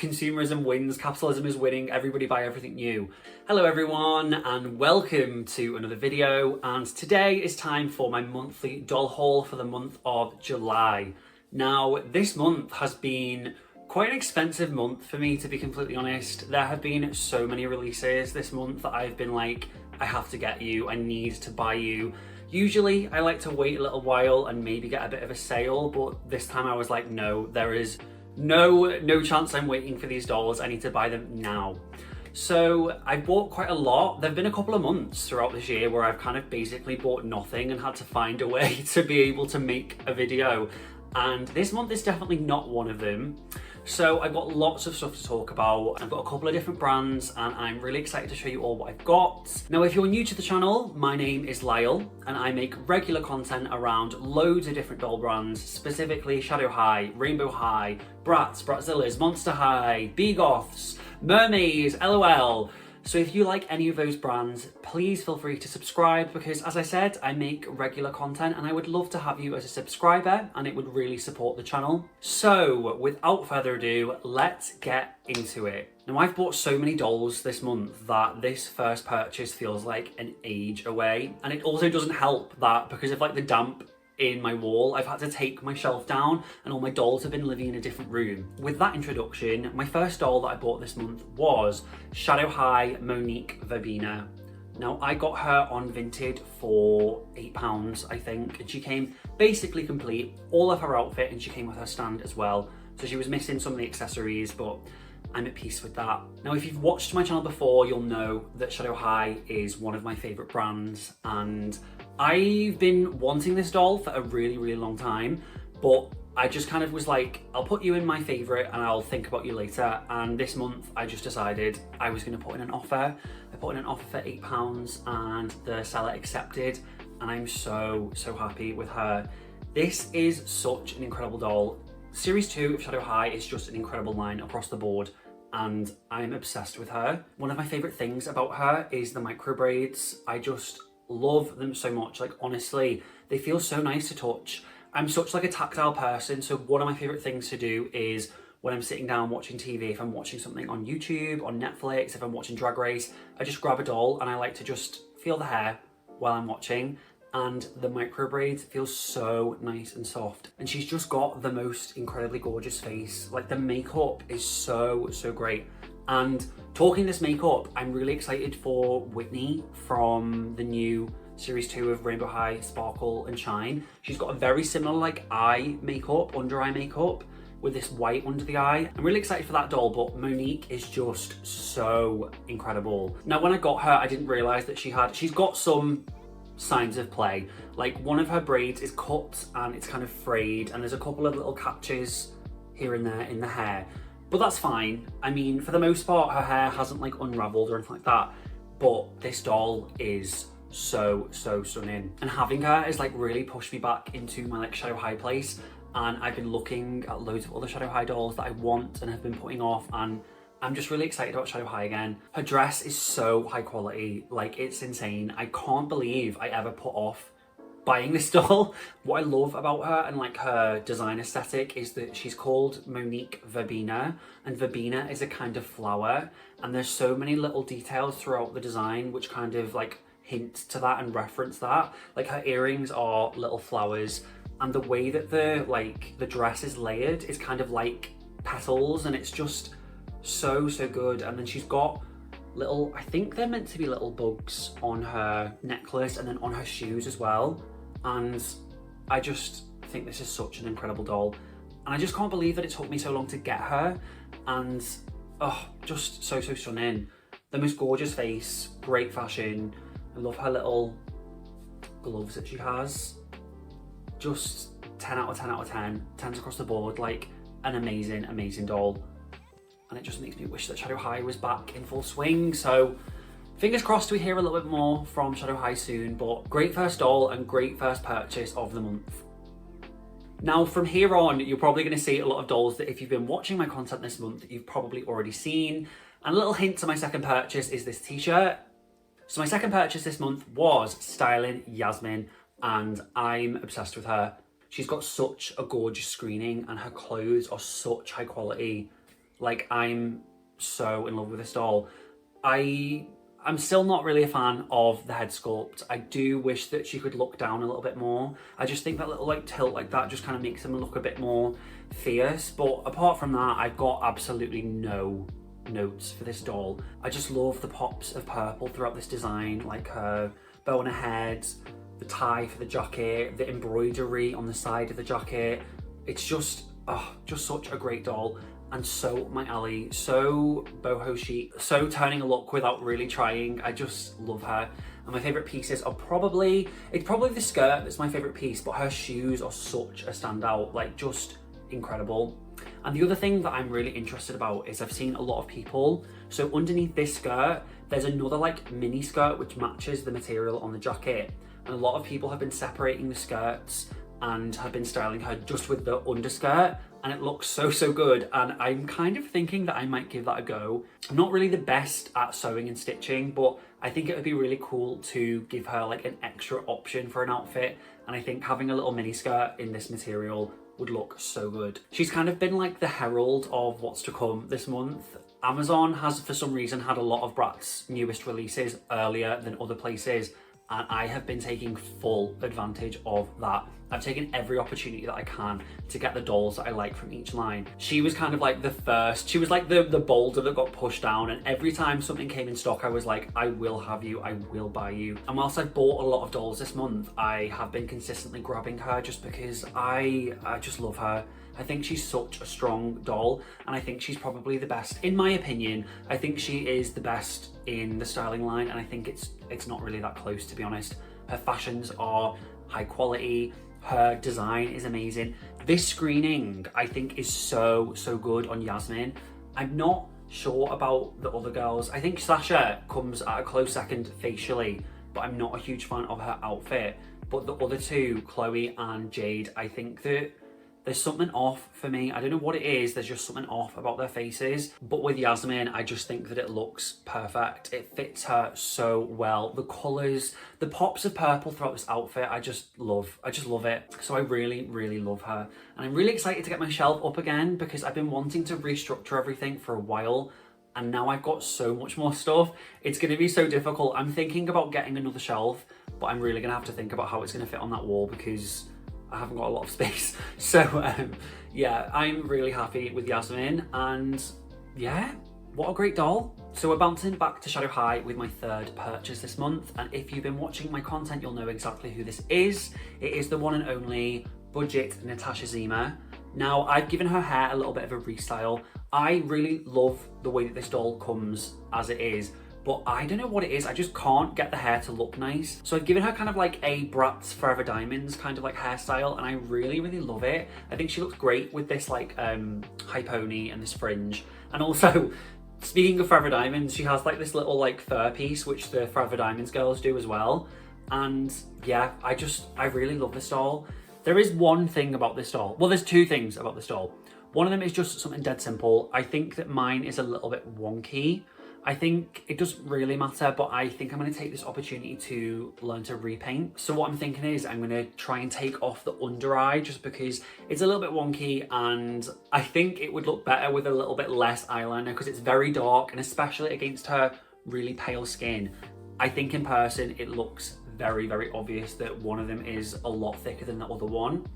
consumerism wins, capitalism is winning, everybody buy everything new. Hello everyone and welcome to another video, and today is time for my monthly doll haul for the month of July. Now this month has been quite an expensive month for me, to be completely honest. There have been so many releases this month that I've been like, I have to get you, I need to buy you. Usually I like to wait a little while and maybe get a bit of a sale, but this time I was like, no, there is no chance I'm waiting for these dolls. I need to buy them now. So I bought quite a lot. There've been a couple of months throughout this year where I've kind of basically bought nothing and had to find a way to be able to make a video. And this month is definitely not one of them. So I've got lots of stuff to talk about. I've got a couple of different brands and I'm really excited to show you all what I've got. Now, if you're new to the channel, my name is Lyle and I make regular content around loads of different doll brands, specifically Shadow High, Rainbow High, Bratz, Bratzillas, Monster High, Begoths, Mermaids, LOL. So if you like any of those brands, please feel free to subscribe because, as I said, I make regular content and I would love to have you as a subscriber and it would really support the channel. So without further ado, let's get into it. Now I've bought so many dolls this month that this first purchase feels like an age away. And it also doesn't help that because of like the damp in my wall, I've had to take my shelf down and all my dolls have been living in a different room. With that introduction, my first doll that I bought this month was Shadow High Monique Vina. Now I got her on Vinted for £8, I think, and she came basically complete, all of her outfit, and she came with her stand as well. So she was missing some of the accessories, but I'm at peace with that. Now, if you've watched my channel before, you'll know that Shadow High is one of my favorite brands, and I've been wanting this doll for a really long time, but I just kind of was like, I'll put you in my favorite and I'll think about you later. And this month I just decided I was going to put in an offer. I put in an offer for £8 and the seller accepted, and I'm so happy with her. This is such an incredible doll. Series 2 of Shadow High is just an incredible line across the board and I'm obsessed with her. One of my favorite things about her is the micro braids. I just love them so much. Like, honestly, they feel so nice to touch. I'm such like a tactile person, so one of my favorite things to do is when I'm sitting down watching TV, if I'm watching something on YouTube, on Netflix, if I'm watching Drag Race, I just grab a doll and I like to just feel the hair while I'm watching. And the micro braids feel so nice and soft. And she's just got the most incredibly gorgeous face. Like, the makeup is so great. And talking this makeup, I'm really excited for Whitney from the new Series 2 of Rainbow High Sparkle and Shine. She's got a very similar like eye makeup, under eye makeup, with this white under the eye. I'm really excited for that doll, but Monique is just so incredible. Now, when I got her, I didn't realize that she's got some signs of play. Like, one of her braids is cut and it's kind of frayed, and there's a couple of little catches here and there in the hair, but that's fine. I mean, for the most part, her hair hasn't like unraveled or anything like that, but this doll is so stunning, and having her is like really pushed me back into my like Shadow High place. And I've been looking at loads of other Shadow High dolls that I want and have been putting off, and I'm just really excited about Shadow High again. Her dress is so high quality, like it's insane. I can't believe I ever put off buying this doll. What I love about her and like her design aesthetic is that she's called Monique Vina, and Vina is a kind of flower, and there's so many little details throughout the design which kind of like hint to that and reference that. Like, her earrings are little flowers, and the way that the dress is layered is kind of like petals, and it's just so good. And then she's got little, I think they're meant to be little bugs on her necklace and then on her shoes as well. And I just think this is such an incredible doll, and I just can't believe that it took me so long to get her. And oh, just so stunning. The most gorgeous face, great fashion. I love her little gloves that she has. Just 10 out of 10 out of 10. 10s across the board. Like, an amazing doll. And it just makes me wish that Shadow High was back in full swing. So fingers crossed we hear a little bit more from Shadow High soon, but great first doll and great first purchase of the month. Now, from here on, you're probably going to see a lot of dolls that if you've been watching my content this month, you've probably already seen. And a little hint to my second purchase is this t-shirt. So my second purchase this month was styling Yasmin, and I'm obsessed with her. She's got such a gorgeous screening and her clothes are such high quality. Like, I'm so in love with this doll. I'm still not really a fan of the head sculpt. I do wish that she could look down a little bit more. I just think that little like tilt like that just kind of makes them look a bit more fierce. But apart from that, I've got absolutely no notes for this doll. I just love the pops of purple throughout this design, like her bow on her head, the tie for the jacket, the embroidery on the side of the jacket. It's just such a great doll. And so my alley, so boho chic, so turning a look without really trying. I just love her. And my favourite pieces are probably the skirt that's my favourite piece, but her shoes are such a standout, like just incredible. And the other thing that I'm really interested about is I've seen a lot of people, so underneath this skirt, there's another like mini skirt which matches the material on the jacket. And a lot of people have been separating the skirts and have been styling her just with the underskirt, and it looks so good. And I'm kind of thinking that I might give that a go. I'm not really the best at sewing and stitching, but I think it would be really cool to give her like an extra option for an outfit. And I think having a little mini skirt in this material would look so good. She's kind of been like the herald of what's to come this month. Amazon has for some reason had a lot of Bratz newest releases earlier than other places, and I have been taking full advantage of that. I've taken every opportunity that I can to get the dolls that I like from each line. She was kind of like the first, she was like the boulder that got pushed down, and every time something came in stock, I was like, I will have you, I will buy you. And whilst I've bought a lot of dolls this month, I have been consistently grabbing her just because I just love her. I think she's such a strong doll, and I think she's probably the best. In my opinion, I think she is the best in the styling line, and I think it's not really that close, to be honest. Her fashions are high quality, her design is amazing. This screening, I think, is so good on Yasmin. I'm not sure about the other girls. I think Sasha comes at a close second facially, but I'm not a huge fan of her outfit. But the other two, Chloe and Jade, I think that there's something off for me. I don't know what it is, there's just something off about their faces. But with Yasmin, I just think that it looks perfect. It fits her so well. The colours, the pops of purple throughout this outfit, I just love it. So I really love her. And I'm really excited to get my shelf up again because I've been wanting to restructure everything for a while. And now I've got so much more stuff. It's gonna be so difficult. I'm thinking about getting another shelf, but I'm really gonna have to think about how it's gonna fit on that wall because I haven't got a lot of space. So yeah, I'm really happy with Yasmin, and yeah, what a great doll. So we're bouncing back to Shadow High with my third purchase this month, and if you've been watching my content, you'll know exactly who this is. It is the one and only budget Natasha Zema. Now, I've given her hair a little bit of a restyle. I really love the way that this doll comes as it is, but I don't know what it is, I just can't get the hair to look nice. So I've given her kind of like a Bratz Forever Diamonds kind of like hairstyle, and I really love it. I think she looks great with this like high pony and this fringe. And also, speaking of Forever Diamonds, she has like this little like fur piece, which the Forever Diamonds girls do as well. And yeah, I really love this doll. There is one thing about this doll, well, there's two things about this doll. One of them is just something dead simple. I think that mine is a little bit wonky. I think it doesn't really matter, but I think I'm going to take this opportunity to learn to repaint. So what I'm thinking is I'm going to try and take off the under eye just because it's a little bit wonky, and I think it would look better with a little bit less eyeliner because it's very dark, and especially against her really pale skin. I think in person it looks very obvious that one of them is a lot thicker than the other one.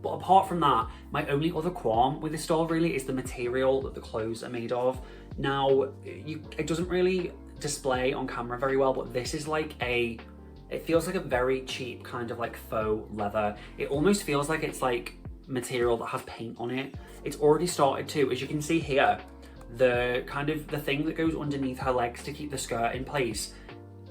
But apart from that, my only other qualm with this doll really is the material that the clothes are made of. Now, it doesn't really display on camera very well, but this is like it feels like a very cheap kind of like faux leather. It almost feels like it's like material that has paint on it. It's already started to, as you can see here, the thing that goes underneath her legs to keep the skirt in place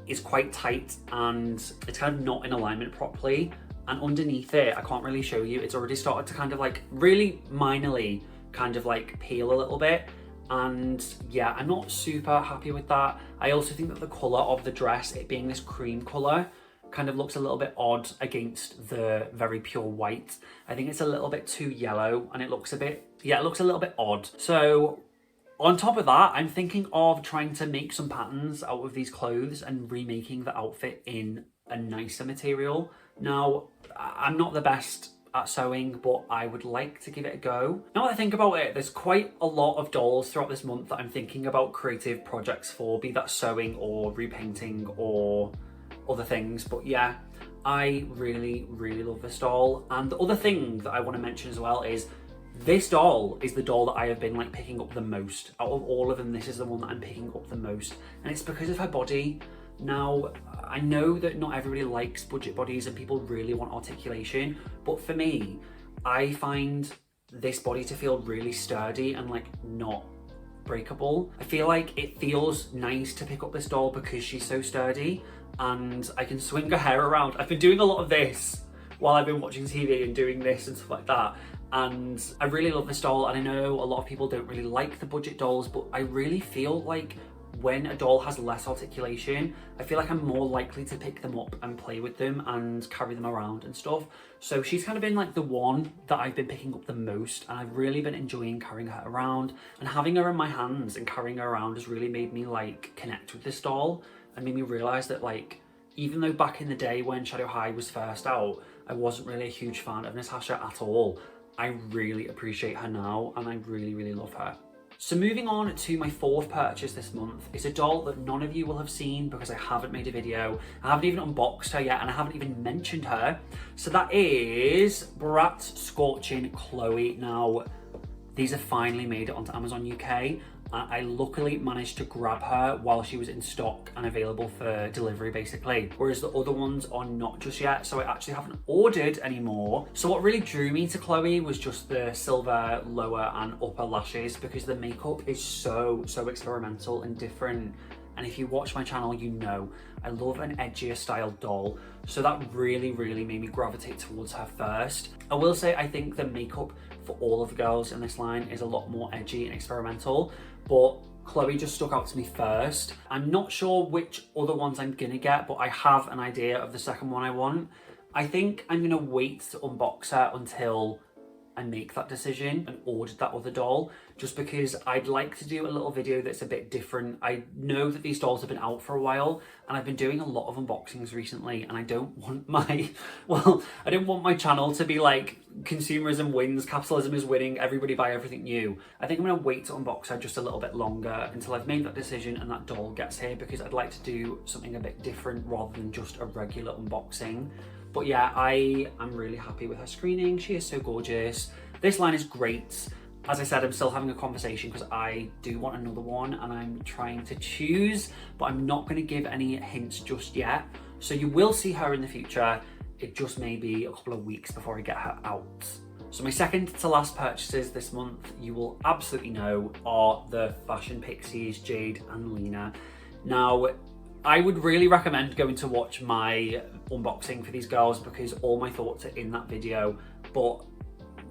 is quite tight, and it's kind of not in alignment properly. And underneath it, I can't really show you, it's already started to kind of like really minorly kind of like peel a little bit. And yeah, I'm not super happy with that. I also think that the colour of the dress, it being this cream colour, kind of looks a little bit odd against the very pure white. I think it's a little bit too yellow, and it looks a bit, yeah, it looks a little bit odd. So on top of that, I'm thinking of trying to make some patterns out of these clothes and remaking the outfit in a nicer material. Now, I'm not the best at sewing, but I would like to give it a go. Now that I think about it, there's quite a lot of dolls throughout this month that I'm thinking about creative projects for, be that sewing or repainting or other things. But yeah, I really love this doll. And the other thing that I want to mention as well is this doll is the doll that I have been like picking up the most. Out of all of them, this is the one that I'm picking up the most. And it's because of her body. Now, I know that not everybody likes budget bodies and people really want articulation, but for me, I find this body to feel really sturdy and like not breakable. I feel like it feels nice to pick up this doll because she's so sturdy and I can swing her hair around. I've been doing a lot of this while I've been watching TV and doing this and stuff like that. And I really love this doll, and I know a lot of people don't really like the budget dolls, but I really feel like when a doll has less articulation, I feel like I'm more likely to pick them up and play with them and carry them around and stuff. So she's kind of been like the one that I've been picking up the most, and I've really been enjoying carrying her around, and having her in my hands and carrying her around has really made me like connect with this doll and made me realize that like, even though back in the day when Shadow High was first out, I wasn't really a huge fan of Natasha at all, I really appreciate her now and I really love her. So moving on to my fourth purchase this month is a doll that none of you will have seen because I haven't made a video. I haven't even unboxed her yet and I haven't even mentioned her. So that is Bratz Scorching Chloe. Now, these have finally made it onto Amazon UK. I luckily managed to grab her while she was in stock and available for delivery basically, whereas the other ones are not just yet, so I actually haven't ordered anymore. So what really drew me to Chloe was just the silver lower and upper lashes, because the makeup is so experimental and different. And if you watch my channel, you know I love an edgier style doll. So that really made me gravitate towards her first. I will say I think the makeup for all of the girls in this line is a lot more edgy and experimental, but Chloe just stuck out to me first. I'm not sure which other ones I'm gonna get, but I have an idea of the second one I want. I think I'm gonna wait to unbox her until I make that decision and order that other doll, just because I'd like to do a little video that's a bit different. I know that these dolls have been out for a while and I've been doing a lot of unboxings recently, and I don't want my, well, I don't want my channel to be like consumerism wins, capitalism is winning, everybody buy everything new. I think I'm gonna wait to unbox her just a little bit longer until I've made that decision and that doll gets here, because I'd like to do something a bit different rather than just a regular unboxing. But yeah, I am really happy with her screening. She is so gorgeous. This line is great. As I said, I'm still having a conversation because I do want another one and I'm trying to choose, but I'm not going to give any hints just yet. So you will see her in the future. It just may be a couple of weeks before I get her out. So my second to last purchases this month, you will absolutely know, are the fashion Pixies, Jade and Lena. Now, I would really recommend going to watch my unboxing for these girls because all my thoughts are in that video, but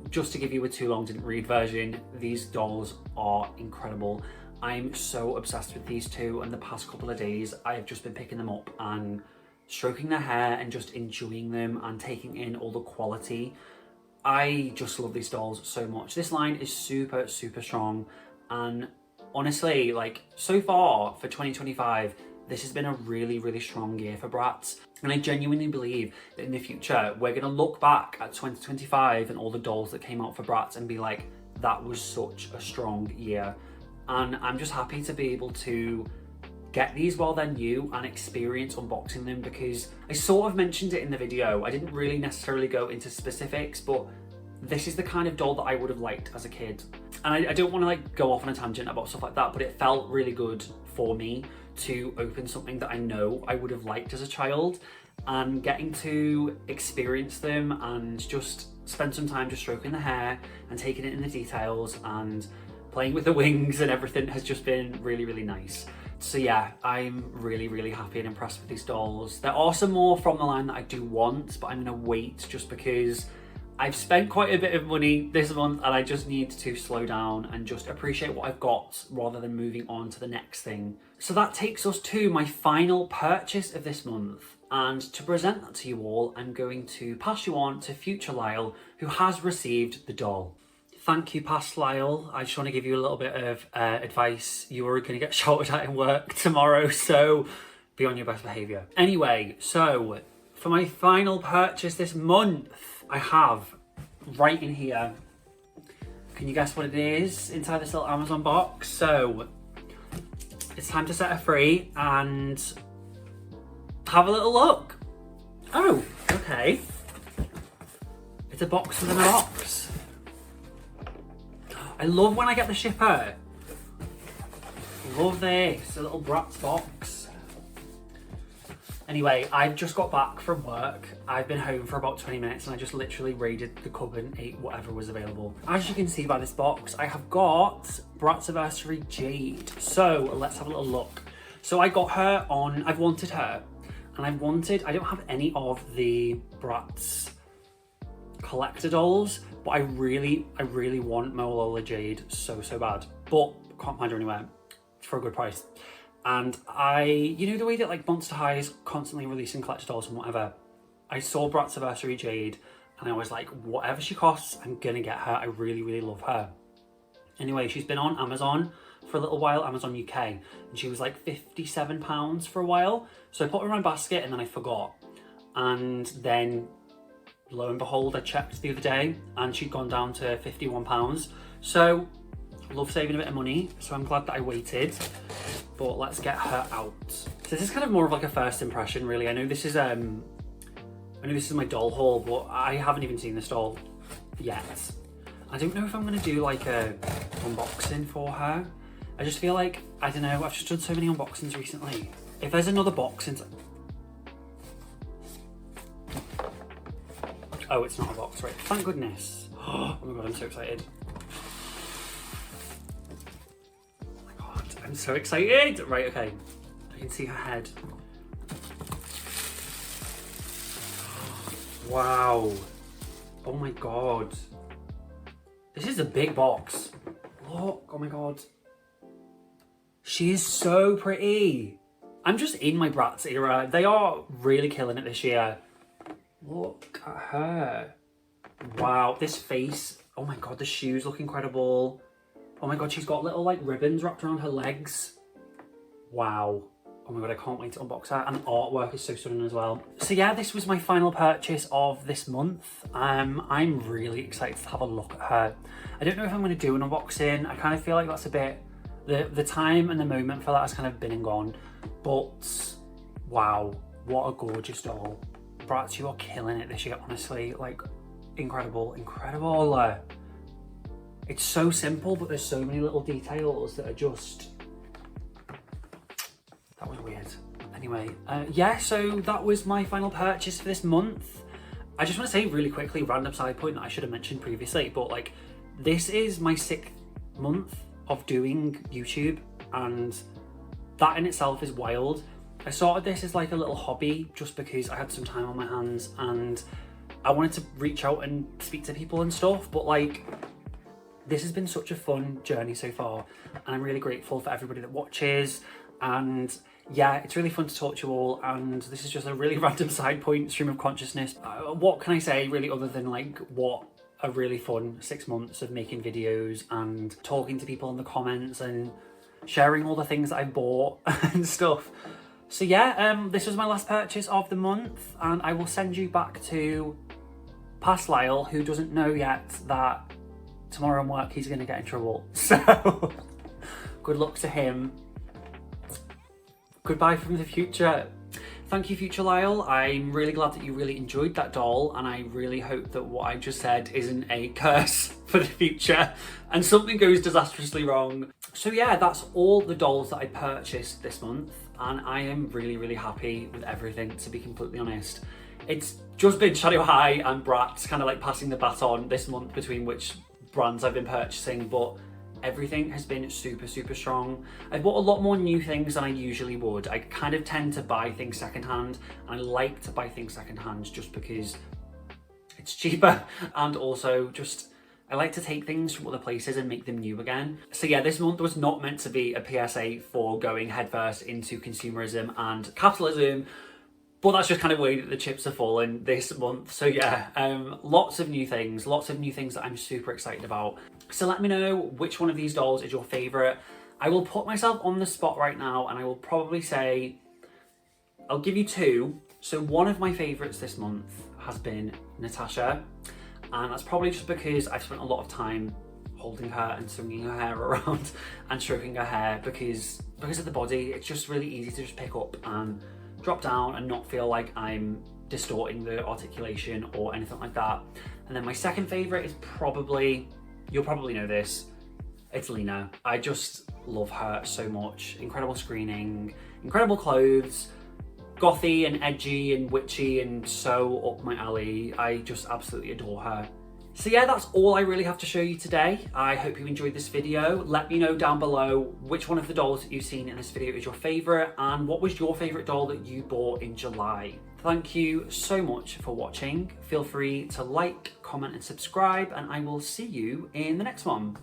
just to give you a too long didn't read version, these dolls are incredible. I'm so obsessed with these two, and the past couple of days I have just been picking them up and stroking their hair and just enjoying them and taking in all the quality. I just love these dolls so much. This line is super strong, and honestly, like, so far for 2025, this has been a really strong year for Bratz. And I genuinely believe that in the future, we're gonna look back at 2025 and all the dolls that came out for Bratz and be like, that was such a strong year. And I'm just happy to be able to get these while they're new and experience unboxing them, because I sort of mentioned it in the video. I didn't really necessarily go into specifics, but this is the kind of doll that I would have liked as a kid. And I don't want to like go off on a tangent about stuff like that, but it felt really good for me to open something that I know I would have liked as a child, and getting to experience them and just spend some time just stroking the hair and taking it in the details and playing with the wings and everything has just been really nice. So yeah, I'm really happy and impressed with these dolls. There are some more from the line that I do want, but I'm gonna wait just because I've spent quite a bit of money this month and I just need to slow down and just appreciate what I've got rather than moving on to the next thing. So that takes us to my final purchase of this month. And to present that to you all, I'm going to pass you on to future Lyle, who has received the doll. Thank you, past Lyle. I just want to give you a little bit of advice. You are going to get shouted at in work tomorrow, so be on your best behaviour. Anyway, so for my final purchase this month, I have right in here. Can you guess what it is inside this little Amazon box? So it's time to set her free and have a little look. Oh, okay. It's a box within a box. I love when I get the shipper. Love this, a little Bratz box. Anyway, I've just got back from work. I've been home for about 20 minutes and I just literally raided the cupboard and ate whatever was available. As you can see by this box, I have got Bratzaversary Jade. So let's have a little look. So I got her on, I've wanted her, and I don't have any of the Bratz collector dolls, but I really want Molola Jade so bad, but can't find her anywhere for a good price. And you know the way that like Monster High is constantly releasing collector dolls and whatever, I saw Bratzaversary Jade and I was like, whatever she costs, I'm gonna get her. I really love her. Anyway, she's been on Amazon for a little while, Amazon UK, and she was like £57 for a while. So I put her in my basket and then I forgot. And then lo and behold, I checked the other day and she'd gone down to £51. So I love saving a bit of money, so I'm glad that I waited. But let's get her out. So this is kind of more of like a first impression, really. I know this is my doll haul, but I haven't even seen this doll yet. I don't know if I'm gonna do like a unboxing for her. I just feel like, I don't know, I've just done so many unboxings recently. If there's another box oh, it's not a box, right? Thank goodness. Oh my god, I'm so excited. I'm so excited! Right, okay. I can see her head. Wow. Oh my god. This is a big box. Look, oh my god. She is so pretty. I'm just in my Bratz era. They are really killing it this year. Look at her. Wow, this face. Oh my god, the shoes look incredible. Oh my god, she's got little like ribbons wrapped around her legs. Wow. Oh my god, I can't wait to unbox her. And the artwork is so stunning as well. So yeah, this was my final purchase of this month. I'm really excited to have a look at her. I don't know if I'm going to do an unboxing. I kind of feel like that's a bit, the time and the moment for that has kind of been and gone. But wow, what a gorgeous doll. Bratz, you are killing it this year, honestly. Like, incredible. It's so simple, but there's so many little details that are just... That was weird. Anyway, yeah, so that was my final purchase for this month. I just want to say really quickly, random side point that I should have mentioned previously, but like, this is my 6th month of doing YouTube, and that in itself is wild. I started this as like a little hobby just because I had some time on my hands and I wanted to reach out and speak to people and stuff, but like, this has been such a fun journey so far, and I'm really grateful for everybody that watches. And yeah, it's really fun to talk to you all, and this is just a really random side point, stream of consciousness. What can I say really other than like what a really fun 6 months of making videos and talking to people in the comments and sharing all the things that I bought and stuff. So yeah, this was my last purchase of the month, and I will send you back to past Lyle, who doesn't know yet that tomorrow in work he's going to get in trouble. So good luck to him. Goodbye from the future. Thank you, future Lyle. I'm really glad that you really enjoyed that doll, and I really hope that what I just said isn't a curse for the future and something goes disastrously wrong. So yeah, that's all the dolls that I purchased this month, and I am really happy with everything, to be completely honest. It's just been Shadow High and Bratz kind of like passing the baton this month between which brands I've been purchasing, but everything has been super strong. I bought a lot more new things than I usually would. I kind of tend to buy things secondhand, and I like to buy things secondhand just because it's cheaper, and also just I like to take things from other places and make them new again. So yeah, this month was not meant to be a PSA for going headfirst into consumerism and capitalism, but that's just kind of the way that the chips are falling this month. So yeah, lots of new things that I'm super excited about. So let me know which one of these dolls is your favorite. I will put myself on the spot right now, and I will probably say, I'll give you 2. So one of my favorites this month has been Natasha, and that's probably just because I've spent a lot of time holding her and swinging her hair around and stroking her hair because of the body. It's just really easy to just pick up and drop down and not feel like I'm distorting the articulation or anything like that. And then my second favorite is probably, you'll probably know this, it's Lena. I just love her so much. Incredible screening, incredible clothes, gothy and edgy and witchy and so up my alley. I just absolutely adore her. So yeah, that's all I really have to show you today. I hope you enjoyed this video. Let me know down below which one of the dolls that you've seen in this video is your favorite and what was your favorite doll that you bought in July. Thank you so much for watching. Feel free to like, comment and subscribe, and I will see you in the next one.